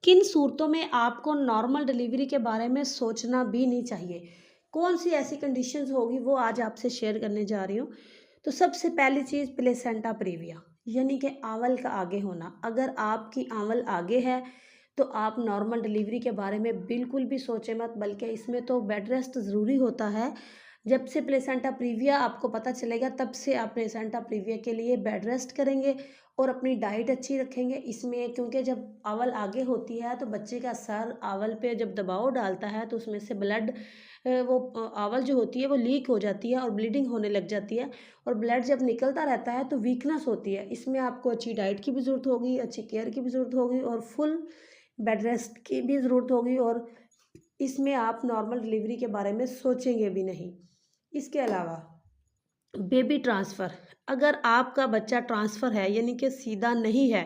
किन सूरतों में आपको नॉर्मल डिलीवरी के बारे में सोचना भी नहीं चाहिए? कौन-सी ऐसी कंडीशंस होगी वो आज आपसे शेयर करने जा रही हूँ। तो सबसे पहली चीज़ प्लेसेंटा प्रीविया यानी कि आँवल का आगे होना। अगर आपकी आँवल आगे है तो आप नॉर्मल डिलीवरी के बारे में बिल्कुल भी सोचें मत, बल्कि इसमें तो बेड रेस्ट ज़रूरी होता है। जब से प्लेसेंटा प्रीविया आपको पता चलेगा तब से आप प्लेसेंटा प्रीविया के लिए बेड रेस्ट करेंगे और अपनी डाइट अच्छी रखेंगे। इसमें क्योंकि जब आँवल आगे होती है तो बच्चे का सर आँवल पे जब दबाव डालता है तो उसमें से ब्लड आँवल जो होती है वो लीक हो जाती है और ब्लीडिंग होने लग जाती है और ब्लड जब निकलता रहता है तो वीकनेस होती है। इसमें आपको अच्छी डाइट की भी ज़रूरत होगी, अच्छी केयर की भी ज़रूरत होगी और फुल बेड रेस्ट की भी ज़रूरत होगी और इसमें आप नॉर्मल डिलीवरी के बारे में सोचेंगे भी नहीं। इसके अलावा बेबी ट्रांसफ़र, अगर आपका बच्चा ट्रांसफ़र है यानी कि सीधा नहीं है,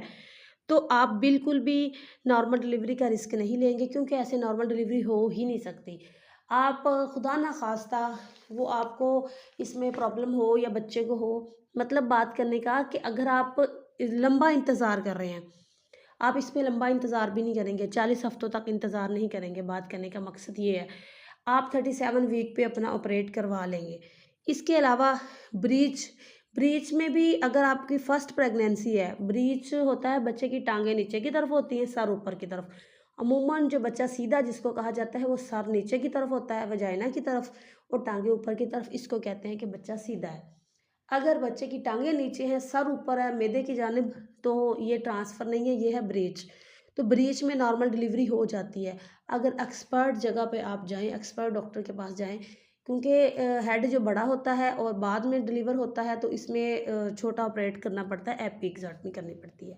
तो आप बिल्कुल भी नॉर्मल डिलीवरी का रिस्क नहीं लेंगे क्योंकि ऐसे नॉर्मल डिलीवरी हो ही नहीं सकती। आप खुदा ना ख़ास्ता वो आपको इसमें प्रॉब्लम हो या बच्चे को हो, मतलब बात करने का कि अगर आप लंबा इंतज़ार कर रहे हैं, आप इसमें लंबा इंतज़ार भी नहीं करेंगे, 40 हफ़्तों तक इंतज़ार नहीं करेंगे, बात करने का मकसद ये है। आप 37 वीक पे अपना ऑपरेट करवा लेंगे। इसके अलावा ब्रीच, ब्रीच में भी अगर आपकी फर्स्ट प्रेगनेंसी है, ब्रीच होता है बच्चे की टाँगें नीचे की तरफ होती हैं, सर ऊपर की तरफ। अमूमन जो बच्चा सीधा जिसको कहा जाता है वो सर नीचे की तरफ होता है, वजाइना की तरफ और टाँगें ऊपर की तरफ, इसको कहते हैं कि बच्चा सीधा है। अगर बच्चे की टाँगें नीचे हैं, सर ऊपर है, मैदे की जानिब, तो ये ट्रांसफ़र नहीं है, ये है ब्रीच। तो ब्रीच में नॉर्मल डिलीवरी हो जाती है। अगर एक्सपर्ट जगह पे आप जाएँ, एक्सपर्ट डॉक्टर के पास जाएँ, क्योंकि हेड जो बड़ा होता है और बाद में डिलीवर होता है तो इसमें छोटा ऑपरेट करना पड़ता है, एपिज़ेक्टमी करनी पड़ती है।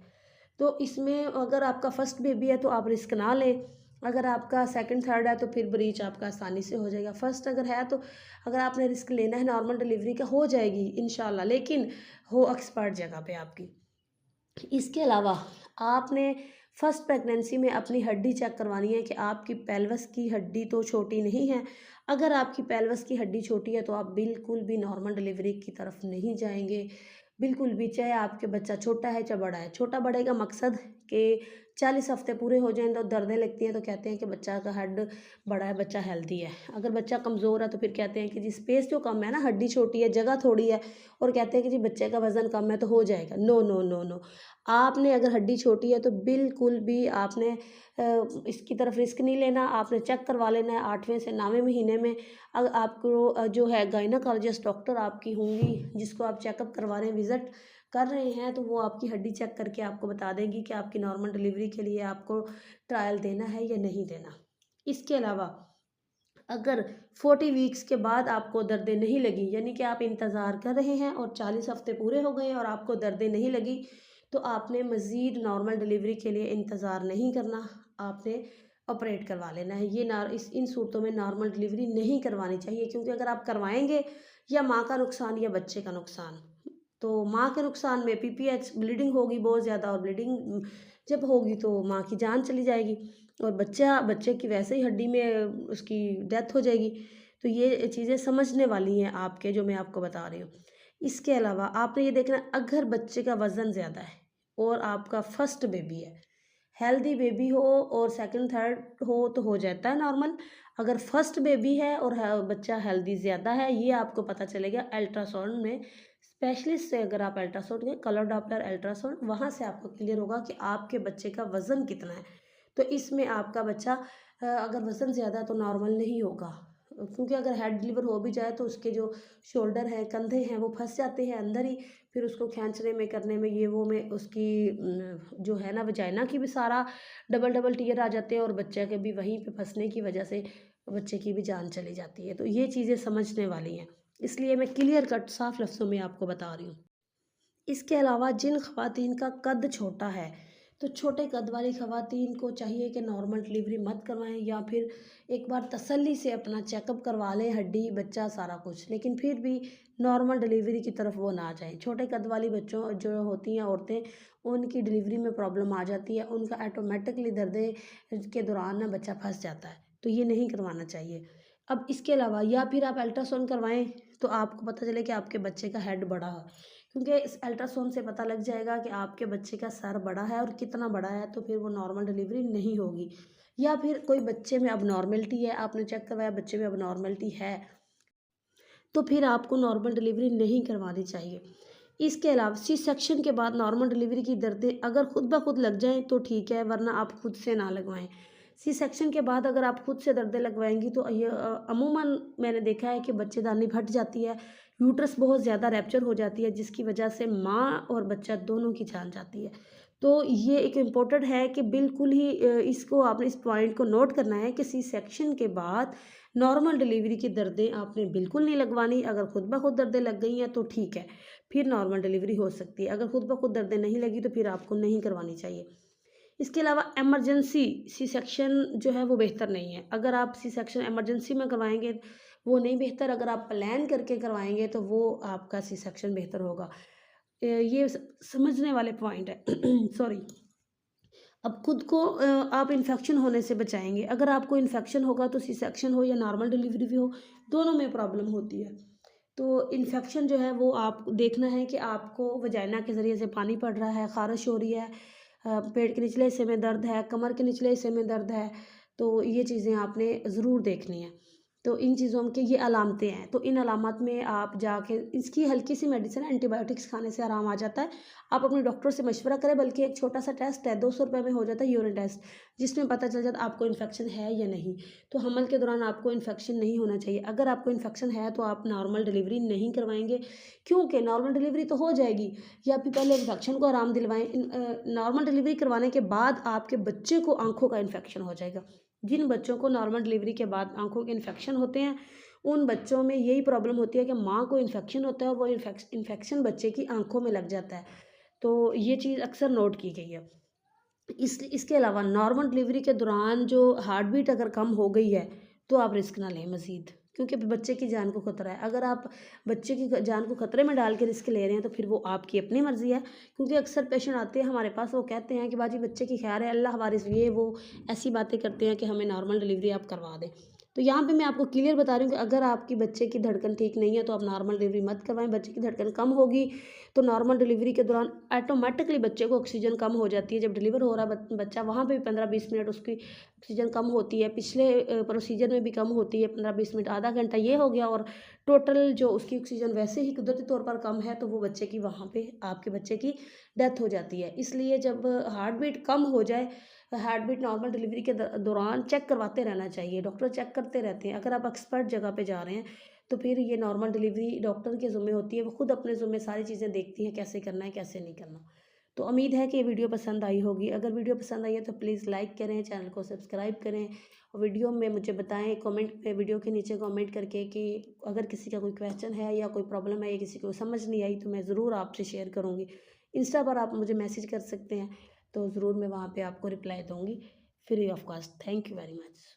तो इसमें अगर आपका फर्स्ट बेबी है तो आप रिस्क ना लें। अगर आपका सेकंड थर्ड है तो फिर ब्रीच आपका आसानी से हो जाएगा। फर्स्ट अगर है तो अगर आपने रिस्क लेना है नॉर्मल डिलीवरी का, हो जाएगी इंशाल्लाह, लेकिन हो एक्सपर्ट जगह पे आपकी। इसके अलावा आपने फर्स्ट प्रेगनेंसी में अपनी हड्डी चेक करवानी है कि आपकी पेल्विस की हड्डी तो छोटी नहीं है। अगर आपकी पेल्विस की हड्डी छोटी है तो आप बिल्कुल भी नॉर्मल डिलीवरी की तरफ नहीं जाएँगे। बिल्कुल भी, चाहे आपके बच्चा छोटा है चाहे बड़ा है। छोटा बड़े का मकसद कि 40 हफ़्ते पूरे हो जाएँ तो दर्दें लगती हैं तो कहते हैं कि बच्चा का हेड बड़ा है, बच्चा हेल्दी है। अगर बच्चा कमज़ोर है तो फिर कहते हैं कि जी स्पेस जो कम है ना, हड्डी छोटी है, जगह थोड़ी है और कहते हैं कि जी बच्चे का वज़न कम है तो हो जाएगा। No, no, no, no. आपने अगर हड्डी छोटी है तो बिल्कुल भी आपने इसकी तरफ रिस्क नहीं लेना। आपने चेक करवा लेना है 8वें से 9वें महीने में। आपको जो है गायनेकोलॉजिस्ट डॉक्टर आपकी होंगी जिसको आप चेकअप करवा रहे हैं, विज़िट कर रहे हैं, तो वो आपकी हड्डी चेक करके आपको बता देंगी कि आपकी नॉर्मल डिलीवरी के लिए आपको ट्रायल देना है या नहीं देना। इसके अलावा अगर 40 वीक्स के बाद आपको दर्दें नहीं लगी, यानी कि आप इंतज़ार कर रहे हैं और 40 हफ़्ते पूरे हो गए हैं और आपको दर्दें नहीं लगी, तो आपने मज़ीद नॉर्मल डिलीवरी के लिए इंतज़ार नहीं करना, आपने ऑपरेट करवा लेना है। ये नार इस इन सूरतों में नॉर्मल डिलीवरी नहीं करवानी चाहिए क्योंकि अगर आप करवाएँगे, या माँ का नुकसान या बच्चे का नुकसान। तो माँ के नुकसान में पीपीएच ब्लीडिंग होगी बहुत ज़्यादा और ब्लीडिंग जब होगी तो माँ की जान चली जाएगी और बच्चे की वैसे ही हड्डी में उसकी डेथ हो जाएगी। तो ये चीज़ें समझने वाली हैं आपके, जो मैं आपको बता रही हूँ। इसके अलावा आपने ये देखना, अगर बच्चे का वज़न ज़्यादा है और आपका फर्स्ट बेबी है, हेल्दी बेबी हो और सेकंड थर्ड हो तो हो जाता है नॉर्मल। अगर फर्स्ट बेबी है और बच्चा हेल्दी ज़्यादा है, ये आपको पता चलेगा अल्ट्रासाउंड में। स्पेशलिस्ट से अगर आप अल्ट्रासाउंड के कलर डॉपलर अल्ट्रासाउंड, वहाँ से आपको क्लियर होगा कि आपके बच्चे का वज़न कितना है। तो इसमें आपका बच्चा अगर वज़न ज़्यादा है तो नॉर्मल नहीं होगा, क्योंकि अगर हेड डिलीवर हो भी जाए तो उसके जो शोल्डर हैं, कंधे हैं, वो फँस जाते हैं अंदर ही। फिर उसको खींचने में, करने में, ये वो में उसकी जो है ना वजाइना की भी सारा डबल-डबल टीयर आ जाते हैं और बच्चे के भी वहीं पे फँसने की वजह से बच्चे की भी जान चली जाती है। तो ये चीज़ें समझने वाली हैं। इसलिए मैं क्लियर कट साफ लफ्ज़ों में आपको बता रही हूँ। इसके अलावा जिन ख़वातीन का कद छोटा है, तो छोटे कद वाली ख़वातीन को चाहिए कि नॉर्मल डिलीवरी मत करवाएँ या फिर एक बार तसल्ली से अपना चेकअप करवा लें, हड्डी, बच्चा सारा कुछ। लेकिन फिर भी नॉर्मल डिलीवरी की तरफ वो ना जाएँ। छोटे कद वाली बच्चों जो होती हैं औरतें, उनकी डिलीवरी में प्रॉब्लम आ जाती है, उनका ऑटोमेटिकली दर्दे के दौरान ना बच्चा फँस जाता है, तो ये नहीं करवाना चाहिए। अब इसके अलावा या फिर आप अल्ट्रासाउंड करवाएँ, तो आपको पता चले कि आपके बच्चे का हेड बड़ा है। क्योंकि इस अल्ट्रासाउंड से पता लग जाएगा कि आपके बच्चे का सर बड़ा है और कितना बड़ा है, तो फिर वो नॉर्मल डिलीवरी नहीं होगी। या फिर कोई बच्चे में अबनॉर्मेलिटी है, आपने चेक करवाया बच्चे में अबनॉर्मेलिटी है, तो फिर आपको नॉर्मल डिलीवरी नहीं करवानी चाहिए। इसके अलावा सी सेक्शन के बाद नॉर्मल डिलीवरी की दर्दें अगर खुद ब खुद लग जाएँ तो ठीक है, वरना आप खुद से ना लगवाएँ। सी सेक्शन के बाद अगर आप खुद से दर्दें लगवाएँगी तो ये अमूमन मैंने देखा है कि बच्चेदानी फट जाती है, यूट्रस बहुत ज़्यादा रप्चर हो जाती है, जिसकी वजह से माँ और बच्चा दोनों की जान जाती है। तो ये एक इम्पोर्टेंट है कि बिल्कुल ही इसको आपने इस पॉइंट को नोट करना है कि सी सेक्शन के बाद नॉर्मल डिलीवरी की दर्दें आपने बिल्कुल नहीं लगवानी। अगर खुद ब खुद दर्दें लग गई हैं तो ठीक है, फिर नॉर्मल डिलीवरी हो सकती है। अगर खुद ब खुद दर्दें नहीं लगी तो फिर आपको नहीं करवानी चाहिए। इसके अलावा इमरजेंसी सी सेक्शन जो है वो बेहतर नहीं है। अगर आप सी सेक्शन इमरजेंसी में करवाएँगे वो नहीं बेहतर, अगर आप प्लान करके करवाएँगे तो वो आपका सी सेक्शन बेहतर होगा। ये समझने वाले पॉइंट है। सॉरी। अब खुद को आप इन्फेक्शन होने से बचाएँगे। अगर आपको इन्फेक्शन होगा तो सी सेक्शन हो या नॉर्मल डिलीवरी भी हो, दोनों में प्रॉब्लम होती है। तो इन्फेक्शन जो है वो आप देखना है कि आपको वजाइना के ज़रिए से पानी पड़ रहा है, ख़ारिश हो रही है, पेट के निचले हिस्से में दर्द है, कमर के निचले हिस्से में दर्द है, तो ये चीज़ें आपने ज़रूर देखनी है। तो इन चीज़ों के ये अलामतें हैं, तो इन अलामत में आप जाके इसकी हल्की सी मेडिसिन एंटीबायोटिक्स खाने से आराम आ जाता है। आप अपने डॉक्टर से मशवरा करें, बल्कि एक छोटा-सा टेस्ट है, ₹200 में हो जाता है यूरिन टेस्ट, जिसमें पता चल जाता है आपको इन्फेक्शन है या नहीं। तो हमल के दौरान आपको इन्फेक्शन नहीं होना चाहिए। अगर आपको इन्फेक्शन है तो आप नॉर्मल डिलीवरी नहीं करवाएँगे, क्योंकि नॉर्मल डिलीवरी तो हो जाएगी, या फिर पहले इन्फेक्शन को आराम दिलवाएँ। नॉर्मल डिलीवरी करवाने के बाद आपके बच्चे को आँखों का इन्फेक्शन हो जाएगा। जिन बच्चों को नॉर्मल डिलीवरी के बाद आँखों के इन्फेक्शन होते हैं, उन बच्चों में यही प्रॉब्लम होती है कि माँ को इन्फेक्शन होता है और वो इन्फेक्शन बच्चे की आँखों में लग जाता है। तो ये चीज़ अक्सर नोट की गई है। इसके अलावा नॉर्मल डिलीवरी के दौरान जो हार्ट बीट अगर कम हो गई है, तो आप रिस्क ना लें मज़ीद, क्योंकि बच्चे की जान को खतरा है। अगर आप बच्चे की जान को खतरे में डाल के रिस्क ले रहे हैं तो फिर वो आपकी अपनी मर्ज़ी है। क्योंकि अक्सर पेशेंट आते हैं हमारे पास, वो कहते हैं कि बाजी बच्चे की खैर है, अल्लाह वारिस, ये वो ऐसी बातें करते हैं कि हमें नॉर्मल डिलीवरी आप करवा दें। तो यहाँ पे मैं आपको क्लियर बता रही हूँ कि अगर आपकी बच्चे की धड़कन ठीक नहीं है तो आप नॉर्मल डिलीवरी मत करवाएं। बच्चे की धड़कन कम होगी तो नॉर्मल डिलीवरी के दौरान ऑटोमेटिकली बच्चे को ऑक्सीजन कम हो जाती है। जब डिलीवर हो रहा है बच्चा, वहाँ पे भी 15-20 मिनट उसकी ऑक्सीजन कम होती है। पिछले प्रोसीजर में भी कम होती है, 15-20 मिनट, आधा घंटा ये हो गया, और टोटल जो उसकी ऑक्सीजन वैसे ही कुदरती तौर पर कम है, तो वो बच्चे की वहाँ पे आपके बच्चे की डेथ हो जाती है। इसलिए जब हार्ट बीट कम हो जाए, हार्ट बीट नॉर्मल डिलीवरी के दौरान चेक करवाते रहना चाहिए। डॉक्टर चेक करते रहते हैं। अगर आप एक्सपर्ट जगह पे जा रहे हैं तो फिर ये नॉर्मल डिलीवरी डॉक्टर के ज़िम्मे होती है, वो खुद अपने ज़िम्मे सारी चीज़ें देखती हैं, कैसे करना है कैसे नहीं करना। तो उम्मीद है कि ये वीडियो पसंद आई होगी। अगर वीडियो पसंद आई है तो प्लीज़ लाइक करें, चैनल को सब्सक्राइब करें, और वीडियो में मुझे बताएं कमेंट पे, वीडियो के नीचे कमेंट करके, कि अगर किसी का कोई क्वेश्चन है या कोई प्रॉब्लम है या किसी को समझ नहीं आई तो मैं ज़रूर आपसे शेयर करूँगी। इंस्टा पर आप मुझे मैसेज कर सकते हैं, तो ज़रूर मैं वहाँ पे आपको रिप्लाई दूँगी free of cost. Thank you very much.